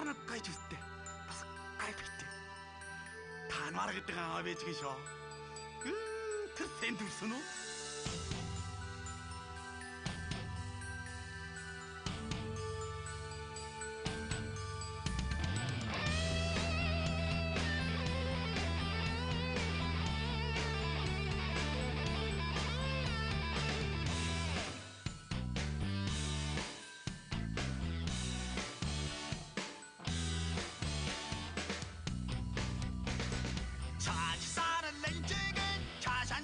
tanwana kai juste pas kai bitte tanwana gitu ngabe cigisho tersendur sunu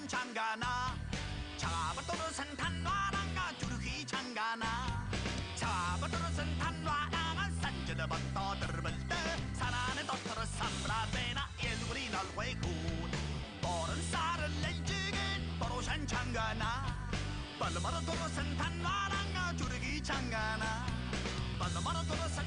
장가나 잡아떨어선 탄화랑아 주르기 장가나 잡아떨어선 탄화랑아 산전을 벗떠들을 때 사나는 떠들어 삼라베나 일구리 널 회군 뽀른 쌀을 렌지긴 뽀로산 장가나 발로마로 떨어선 탄화랑아 주르기 장가나 발로마로 떨어선